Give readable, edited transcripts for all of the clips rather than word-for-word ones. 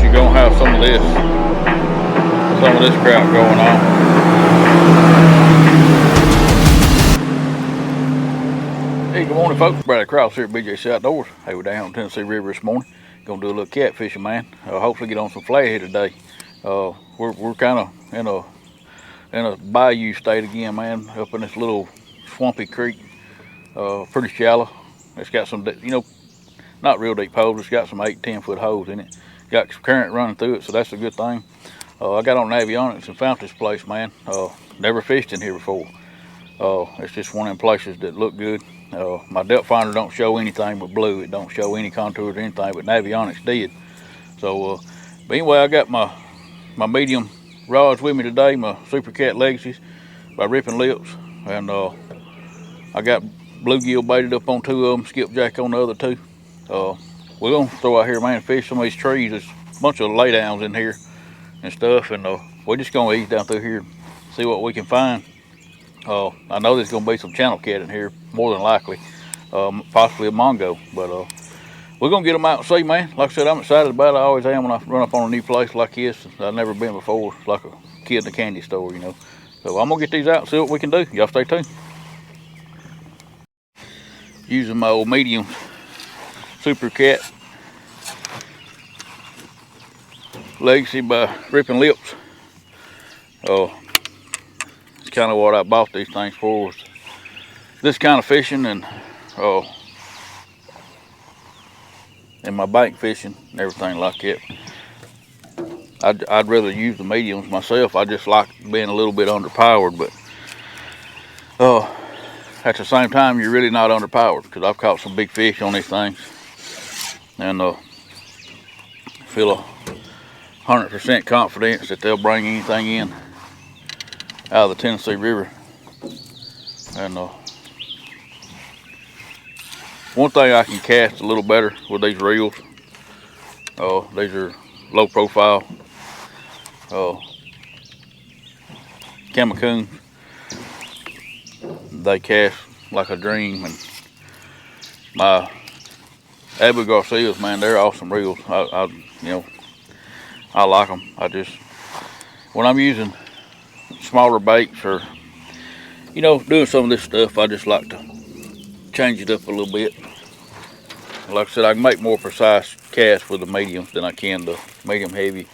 you're gonna have some of this crap going on. Hey, good morning, folks. Bradley Krause here at BJC Outdoors. Hey, we're down on Tennessee River this morning. Gonna do a little catfishing, man. Hopefully get on some flathead today. We're kind of in a bayou state again, man. Up in this little swampy creek, pretty shallow. It's got some, not real deep holes. It's got some 8-10 foot holes in it. Got some current running through it, so that's a good thing. I got on Navionics and found this place, man. Never fished in here before. It's just one of them places that look good. My depth finder don't show anything but blue. It don't show any contours or anything, but Navionics did. So, but anyway, I got my medium rods with me today, my Super Cat Legacies by Ripping Lips, and I got bluegill baited up on 2 of them, skipjack on the other 2. We're gonna throw out here, man, and fish some of these trees. There's a bunch of laydowns in here and stuff, and we're just gonna ease down through here, see what we can find. I know there's gonna be some channel cat in here, more than likely, possibly a mongo, but we're gonna get them out and see, man. Like I said, I'm excited about it. I always am when I run up on a new place like this. I've never been before, like a kid in a candy store, you know. So I'm gonna get these out and see what we can do. Y'all stay tuned. Using my old medium Super Cat Legacy by Ripping Lips. It's kind of what I bought these things for, was this kind of fishing and my bank fishing and everything like that. I'd rather use the mediums myself. I just like being a little bit underpowered, but at the same time, you're really not underpowered, because I've caught some big fish on these things, and feel 100% confidence that they'll bring anything in out of the Tennessee River. And one thing I can cast a little better with these reels, these are low profile Camacoons. They cast like a dream, and my Abu Garcias, man, they're awesome reels. I like them. When I'm using smaller baits or doing some of this stuff, I just like to change it up a little bit. Like I said, I can make more precise casts with the mediums than I can the medium heavy,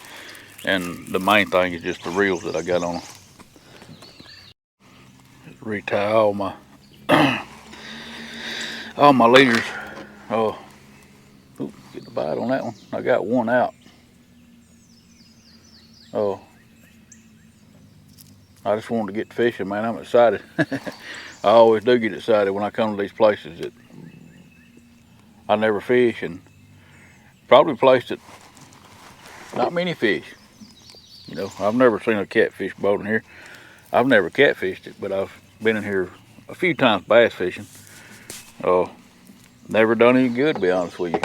and the main thing is just the reels that I got on them. Retie all my leaders. Get the bite on that one. I got one out. I just wanted to get to fishing, man. I'm excited. I always do get excited when I come to these places that I never fish, and probably placed that not many fish. I've never seen a catfish boat in here. I've never catfished it, but I've been in here a few times bass fishing. Never done any good, to be honest with you.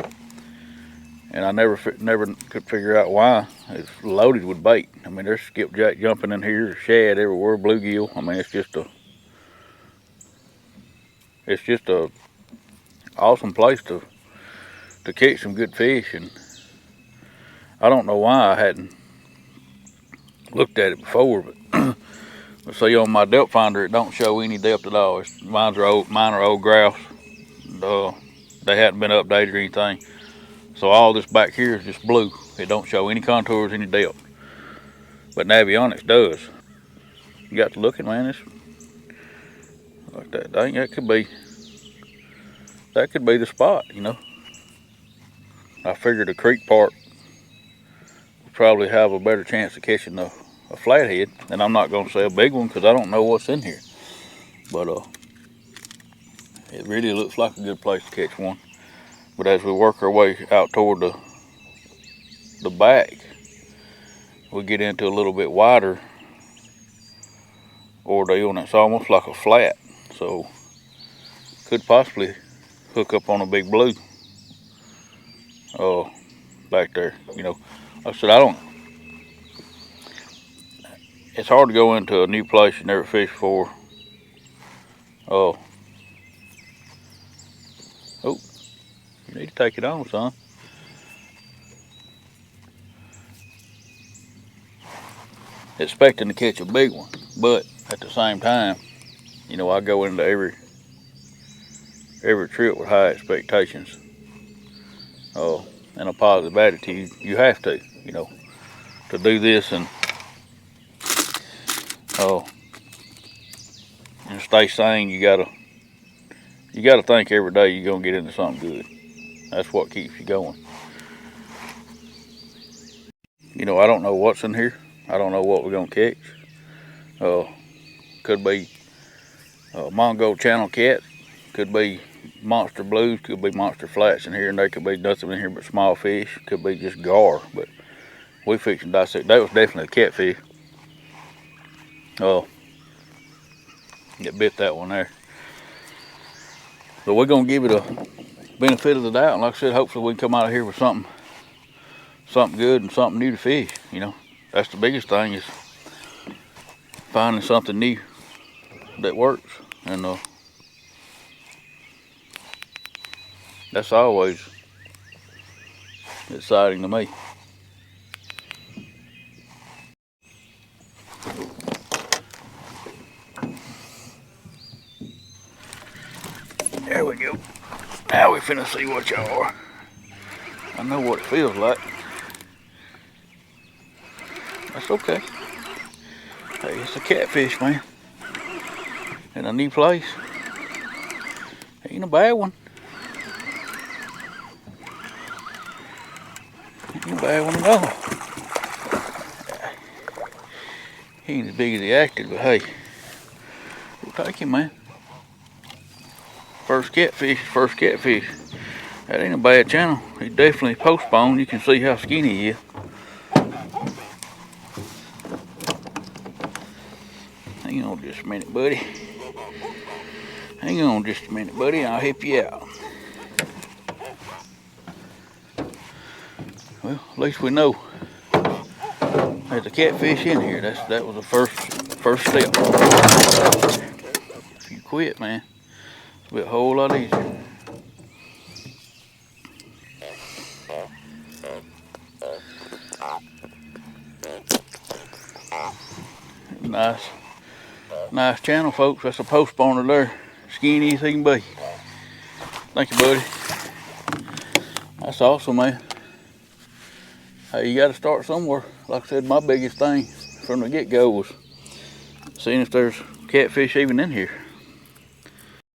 And I never could figure out why. It's loaded with bait. I mean, there's skipjack jumping in here, shad everywhere, bluegill. I mean, it's just a awesome place to catch some good fish. And I don't know why I hadn't looked at it before, but let's see, on my depth finder, it don't show any depth at all. Mine are old grouse. They hadn't been updated or anything. So all this back here is just blue. It don't show any contours, any depth. But Navionics does. You got to looking, man. It's like that. I think that could be the spot, I figured the creek part would probably have a better chance of catching a flathead. And I'm not gonna say a big one, because I don't know what's in here. But it really looks like a good place to catch one. But as we work our way out toward the back, we get into a little bit wider ordeal, and it's almost like a flat. So could possibly hook up on a big blue back there. Like I said, it's hard to go into a new place you never fished before. You need to take it on, son. expecting to catch a big one, but at the same time, you know, I go into every trip with high expectations, and a positive attitude. You have to, you know, to do this and stay sane. You gotta think every day you're gonna get into something good. That's what keeps you going. You know, I don't know what's in here. I don't know what we're gonna catch. Could be Mongo channel cat. Could be monster blues. Could be monster flats in here, and there could be nothing in here but small fish. Could be just gar. But we fixing to dissect. That was definitely a catfish. Get bit that one there. So we're gonna give it a benefit of the doubt, and like I said, hopefully we can come out of here with something good and something new to fish. You know, that's the biggest thing, is finding something new that works, and that's always exciting to me. There we go. Now we finna see what y'all are. I know what it feels like. That's okay. Hey, it's a catfish, man. In a new place. Ain't a bad one. Ain't a bad one at all. He ain't as big as he acted, but hey, we'll take him, man. First catfish. That ain't a bad channel. He definitely postponed. You can see how skinny he is. Hang on just a minute, buddy. Hang on just a minute, buddy, and I'll help you out. Well, at least we know there's a catfish in here. That was the first step. If you quit, man, it'll be a whole lot easier. Nice channel, folks. That's a postponer there. Skinny as he can be. Thank you, buddy. That's awesome, man. Hey, you got to start somewhere. Like I said, my biggest thing from the get-go was seeing if there's catfish even in here.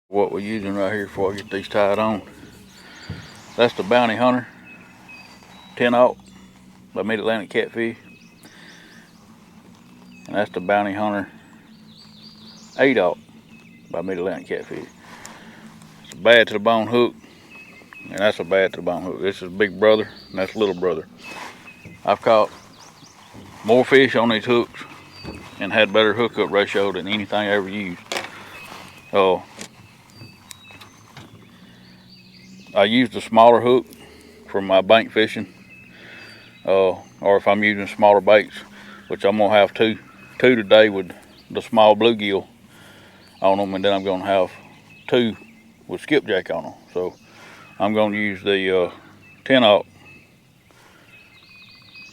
What we're using right here before I get these tied on. That's the Bounty Hunter 10-aught by Mid-Atlantic Catfish. And that's the Bounty Hunter 8-aught by Mid-Atlantic Catfish. It's a bad to the bone hook, and that's a bad to the bone hook. This is big brother, and that's little brother. I've caught more fish on these hooks and had better hookup ratio than anything I ever used. I use the smaller hook for my bank fishing, or if I'm using smaller baits, which I'm gonna have two today with the small bluegill on them, and then I'm gonna have two with skipjack on them. So I'm gonna use the 10-aught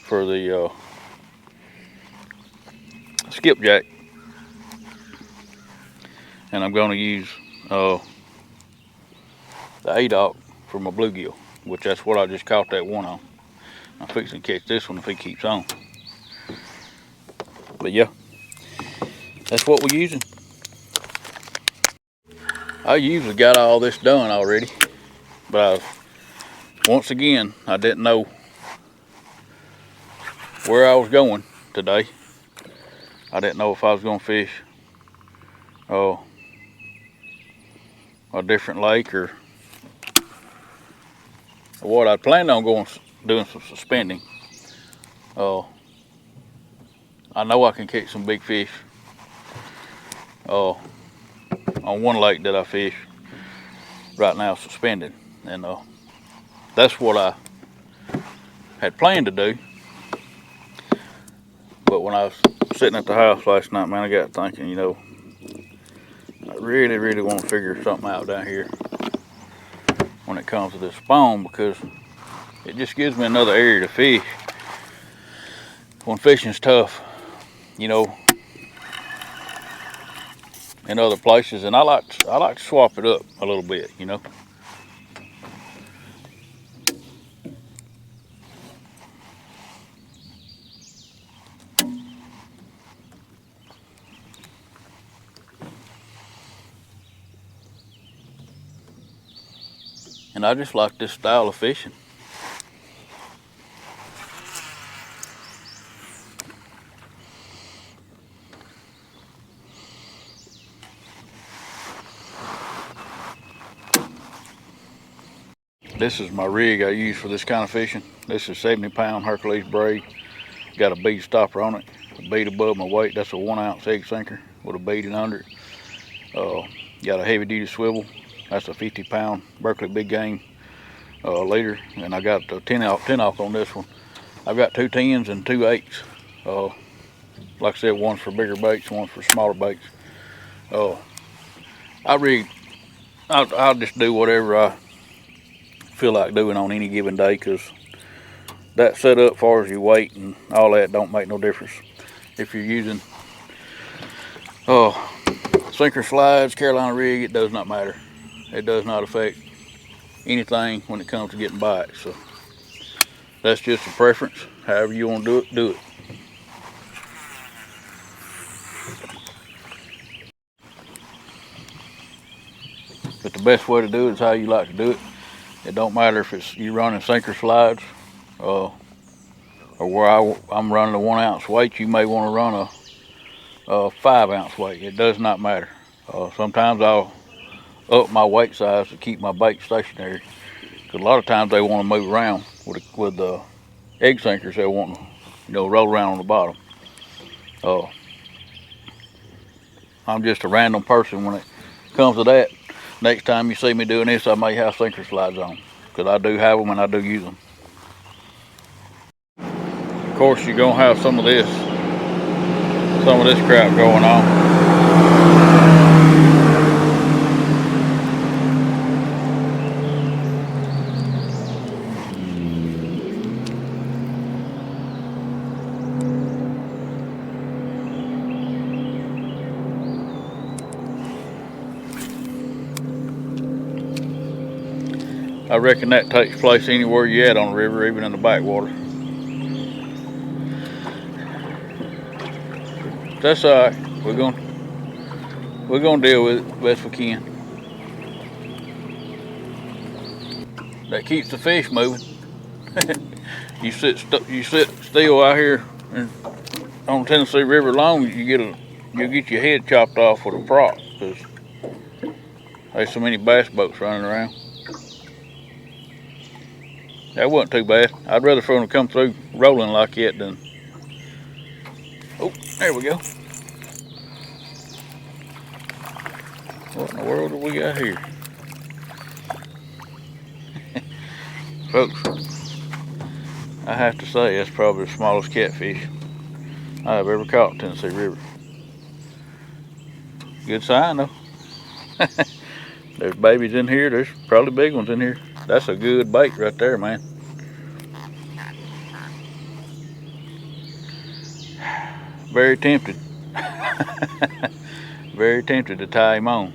for the skipjack, and I'm gonna use the 8-aught for my bluegill, which that's what I just caught that one on. I'm fixing to catch this one if he keeps on. But yeah, that's what we're using. I usually got all this done already, but once again, I didn't know where I was going today. I didn't know if I was going to fish a different lake or what. I planned on doing some suspending. I know I can catch some big fish on one lake that I fish right now suspended, and that's what I had planned to do. But when I was sitting at the house last night, man, I got thinking, you know, I really want to figure something out down here when it comes to this spawn, because it just gives me another area to fish when fishing's tough. you know, in other places, and I like to swap it up a little bit, you know. And I just like this style of fishing. This is my rig I use for this kind of fishing. This is 70-pound Hercules braid. Got a bead stopper on it, a bead above my weight. That's a 1 ounce egg sinker with a bead under it. Got a heavy duty swivel. That's a 50-pound Berkeley big game leader. And I got a 10 off on this one. I've got 2 10s and 2 8s. Like I said, one's for bigger baits, one's for smaller baits. I'll just do whatever I feel like doing on any given day, because that setup, as far as your weight and all that, don't make no difference. If you're using sinker slides, Carolina rig, it does not matter. It does not affect anything when it comes to getting bites. So that's just a preference. However you want to do it, do it. But the best way to do it is how you like to do it. It don't matter if it's you running sinker slides or where I'm running a 1 ounce weight. You may want to run a 5 ounce weight. It does not matter. Sometimes I'll up my weight size to keep my bait stationary, because a lot of times they want to move around with the egg sinkers. They want to, roll around on the bottom. I'm just a random person when it comes to that. Next time you see me doing this, I may have sinker slides on, because I do have them and I do use them. Of course, you're gonna have some of this crap going on. I reckon that takes place anywhere you at on the river, even in the backwater. That's all right. We're gonna deal with it best we can. That keeps the fish moving. You sit still out here on the Tennessee River long, you'll get your head chopped off with a prop, because there's so many bass boats running around. That wasn't too bad. I'd rather for them to come through rolling like that than... Oh, there we go. What in the world do we got here? Folks, I have to say that's probably the smallest catfish I've ever caught in Tennessee River. Good sign though. There's babies in here. There's probably big ones in here. That's a good bait right there, man. Very tempted. Very tempted to tie him on.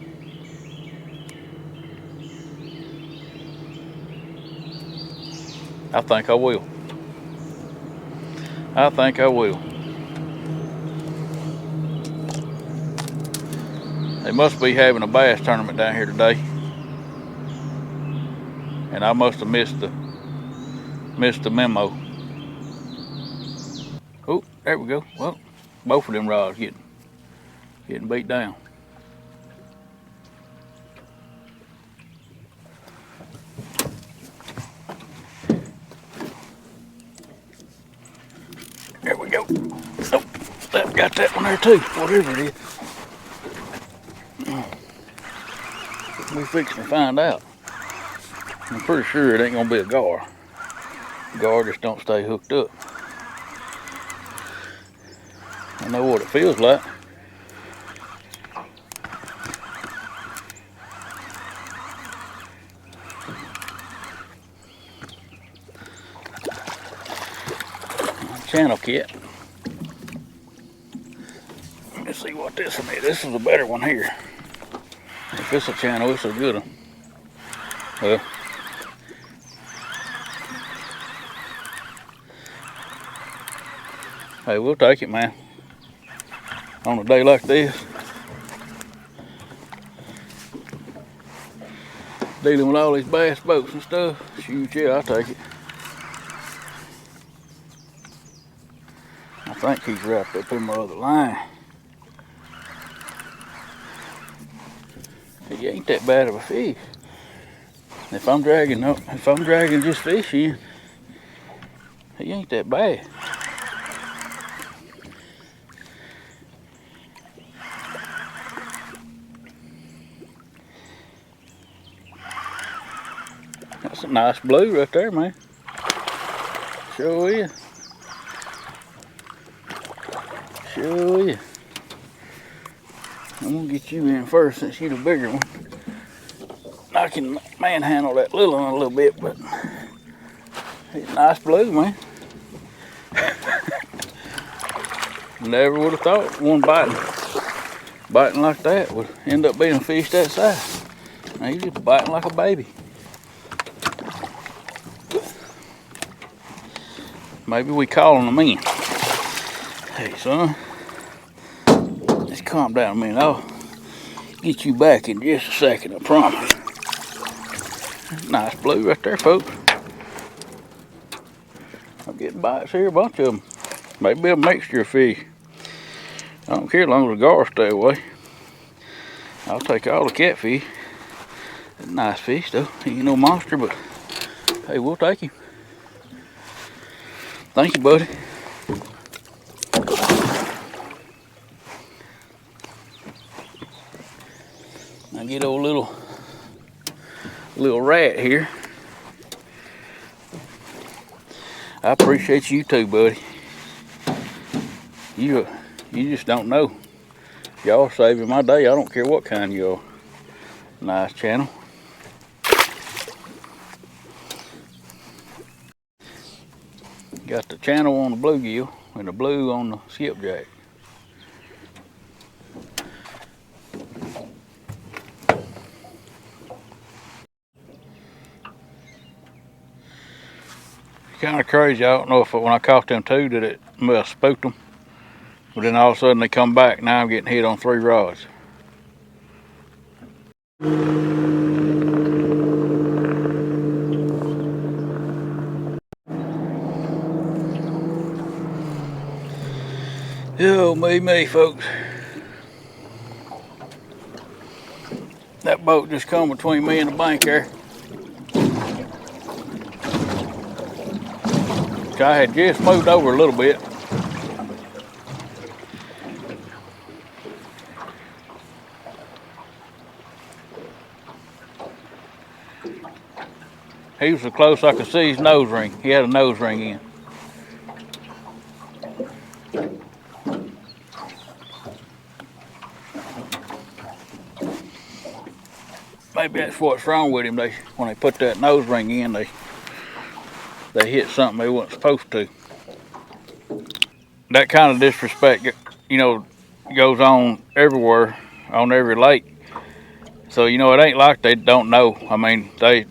I think I will. I think I will. They must be having a bass tournament down here today, and I must have missed the memo. Oh, there we go. Well, both of them rods getting beat down. There we go. Oh, that got that one there too. Whatever it is. We fixing to find out. I'm pretty sure it ain't gonna be a gar. Gar just don't stay hooked up. I know what it feels like. Channel cat. what this one is. This is a better one here. If it's a channel, it's a good one. Well, hey, we'll take it, man. On a day like this, dealing with all these bass boats and stuff, shoot, yeah, I'll take it. I think he's wrapped up in my other line. He ain't that bad of a fish. If I'm dragging just fish in, he ain't that bad. That's a nice blue right there, man. Sure is. Sure is. I'm gonna get you in first since you're the bigger one. I can manhandle that little one a little bit, but he's a nice blue, man. Never would have thought one biting like that would end up being a fish that size. Now he's just biting like a baby. Maybe we calling them in. Hey, son, just calm down a minute. I'll get you back in just a second, I promise. Nice blue right there, folks. I'm getting bites here, a bunch of them. Maybe a mixture of fish. I don't care as long as the gar stay away. I'll take all the catfish. Nice fish though. He ain't no monster, but hey, we'll take him. Thank you, buddy. Now get old little rat here. I appreciate you too, buddy. You just don't know. Y'all saving my day. I don't care what kind you are. Nice channel. Got the channel on the bluegill and the blue on the skipjack. Kind of crazy. I don't know if when I caught them two that it must have spooked them, but then all of a sudden they come back. Now I'm getting hit on 3 rods. Oh, me, folks. That boat just come between me and the bank there. I had just moved over a little bit. He was so close I could see his nose ring. He had a nose ring in. Maybe that's what's wrong with him. When they put that nose ring in, they hit something they wasn't supposed to. That kind of disrespect, you know, goes on everywhere, on every lake. So, you know, it ain't like they don't know. I mean, they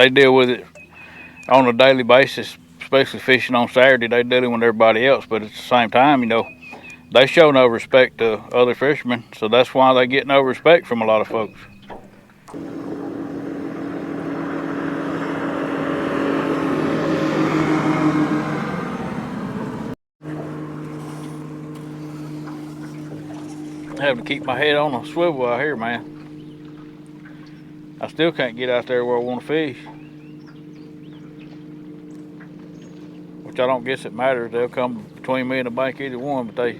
deal with it on a daily basis, especially fishing on Saturday. They dealing with everybody else, but at the same time, you know, they show no respect to other fishermen. So that's why they get no respect from a lot of folks. I have to keep my head on a swivel out here, man. I still can't get out there where I want to fish. Which I don't guess it matters. They'll come between me and the bank, either one, but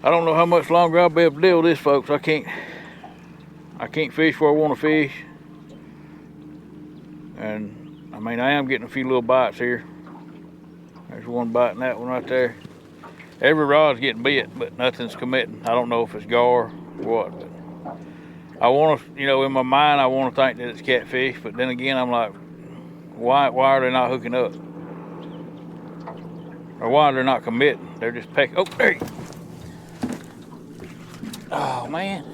I don't know how much longer I'll be able to deal with this, folks. I can't fish where I want to fish. And I mean, I am getting a few little bites here. There's one biting that one right there. Every rod's getting bit, but nothing's committing. I don't know if it's gar or what, but I want to, you know, in my mind, I want to think that it's catfish, but then again, I'm like, why are they not hooking up? Or why are they not committing? They're just pecking. Oh, there you go. Oh man.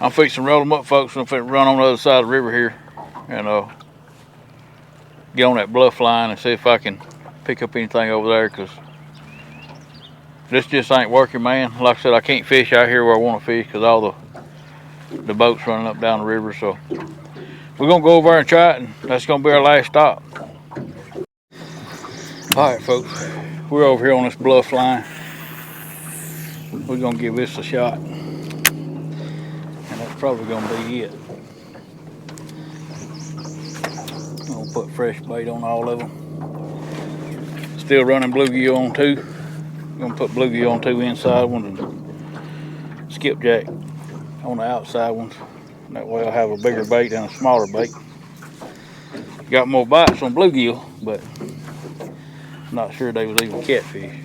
I'm fixing to roll them up, folks. I'm fixing to run on the other side of the river here and get on that bluff line and see if I can pick up anything over there, because this just ain't working, man. Like I said, I can't fish out here where I want to fish because all the boats running up down the river. So we're gonna go over there and try it, and that's gonna be our last stop. All right, folks, we're over here on this bluff line. We're gonna give this a shot, and that's probably gonna be it. I'm gonna put fresh bait on all of them. Still running bluegill on 2. I'm gonna put bluegill on 2 inside ones and skipjack on the outside ones. That way I'll have a bigger bait and a smaller bait. Got more bites on bluegill, but I'm not sure they was even catfish.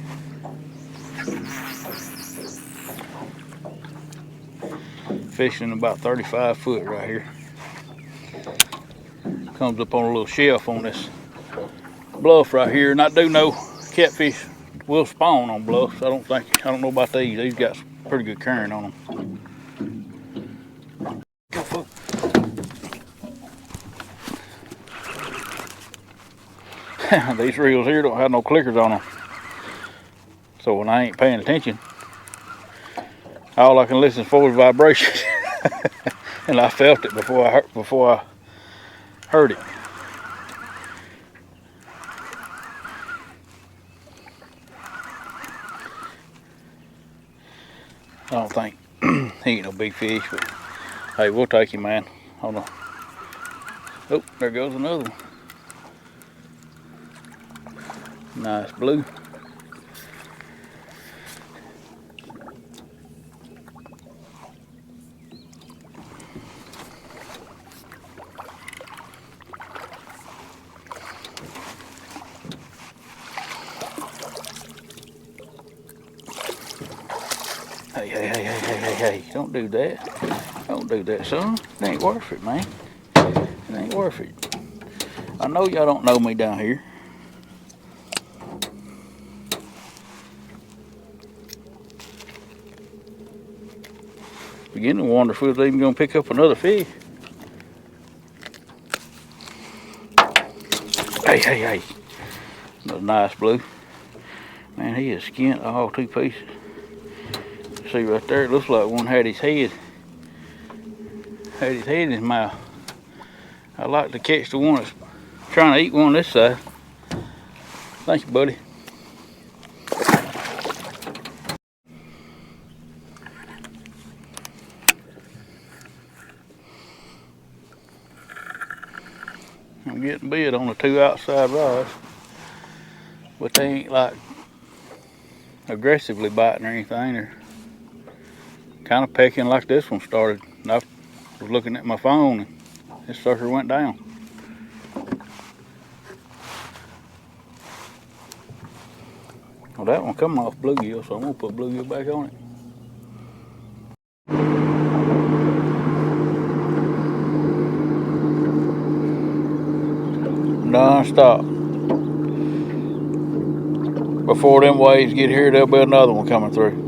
Fishing about 35 foot right here. Comes up on a little shelf on this bluff right here, and I do know catfish will spawn on bluffs. I don't know about these. These got some pretty good current on them. These reels here don't have no clickers on them, so when I ain't paying attention, all I can listen for is vibrations. And I felt it before I heard it. I don't think he ain't no big fish, but hey, we'll take him, man. Hold on. Oh, there goes another one. Nice blue. Hey, don't do that. Don't do that, son. It ain't worth it, man. It ain't worth it. I know y'all don't know me down here. Beginning to wonder if we was even gonna pick up another fish. Hey. Another nice blue. Man, he is skinned all 2 pieces. See right there, it looks like one had his head in his mouth. I like to catch the one that's trying to eat one on this side. Thank you, buddy. I'm getting bit on the 2 outside rods, but they ain't like aggressively biting or anything. They're kind of pecking like this one started. And I was looking at my phone and this sucker went down. Well, that one come off bluegill, so I'm gonna put bluegill back on it. Non-stop. Before them waves get here, there'll be another one coming through.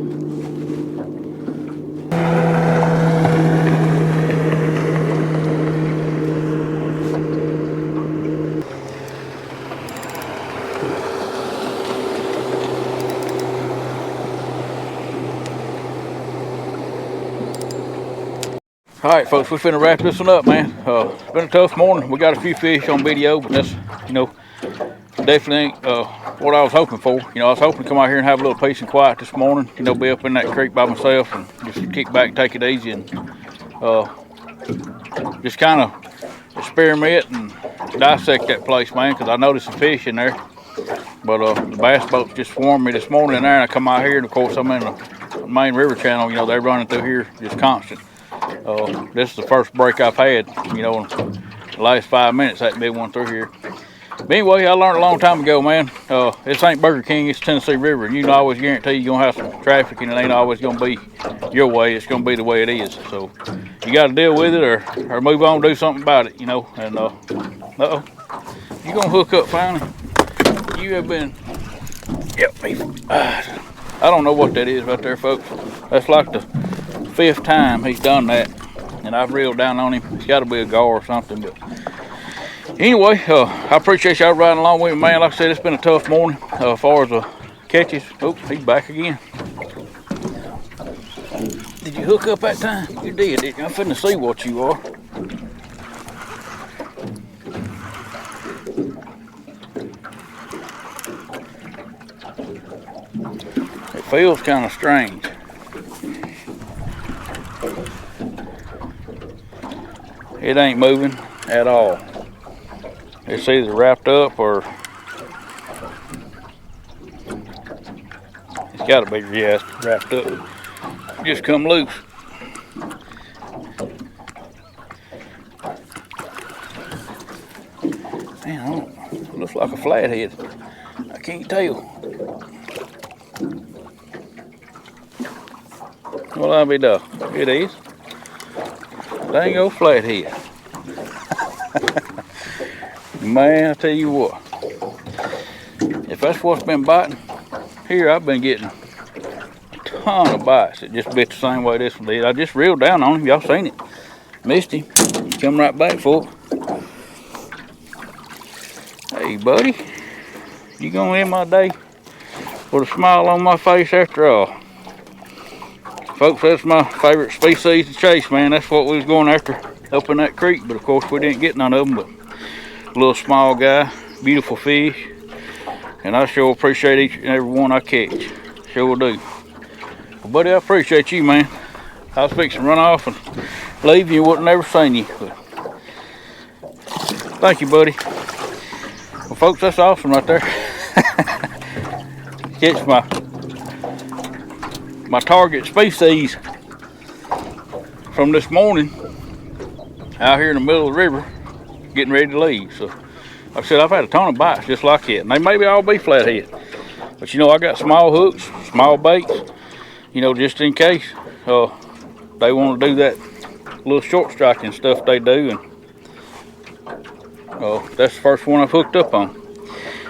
All right, folks, we're finna wrap this one up, man. It's been a tough morning. We got a few fish on video, but that's, definitely ain't what I was hoping for. I was hoping to come out here and have a little peace and quiet this morning. Be up in that creek by myself and just kick back and take it easy and just kind of experiment and dissect that place, man, because I noticed some fish in there. But the bass boats just swarmed me this morning in there, and I come out here, and of course I'm in the main river channel. They're running through here just constant. This is the first break I've had, in the last 5 minutes. That big one through here. But anyway, I learned a long time ago, man. This ain't Burger King, it's Tennessee River. And you can always guarantee you're gonna have some traffic, and it ain't always gonna be your way. It's gonna be the way it is. So you got to deal with it, or move on, do something about it, you know. And uh-oh, you gonna hook up finally? You have been, yep. I don't know what that is right there, folks. That's like the 5th time he's done that, and I've reeled down on him. It's got to be a gar or something, but. Anyway, I appreciate y'all riding along with me, man. Like I said, it's been a tough morning as far as the catches. Oops, he's back again. Did you hook up that time? You did, didn't you? I'm finna see what you are. It feels kind of strange. It ain't moving at all. It's either wrapped up or it's got to be, yeah, it's wrapped up. Just come loose. Man, it looks like a flathead. I can't tell. Well, I'll be done. It is. Dang old flathead. Man, I tell you what, if that's what's been biting, here I've been getting a ton of bites that just bit the same way this one did. I just reeled down on him, y'all seen it. Missed him, come right back for it. Hey buddy, you gonna end my day with a smile on my face after all. Folks, that's my favorite species to chase, man. That's what we was going after up in that creek, but of course we didn't get none of them. But little small guy, beautiful fish, and I sure appreciate each and every one I catch. Sure do. Well, buddy, I appreciate you, man. I was fixing to run off and leave you, wouldn't never seen you. But thank you, buddy. Well, folks, that's awesome right there. Catch my target species from this morning out here in the middle of the river, getting ready to leave. So like I said, I've had a ton of bites just like that, and they maybe all be flathead, but you know, I got small hooks, small baits, you know, just in case they want to do that little short striking stuff they do. And that's the first one I've hooked up on.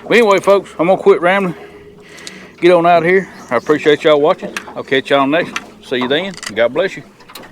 But anyway, folks, I'm gonna quit rambling, get on out of here. I appreciate y'all watching. I'll catch y'all next one. See you then. God bless you.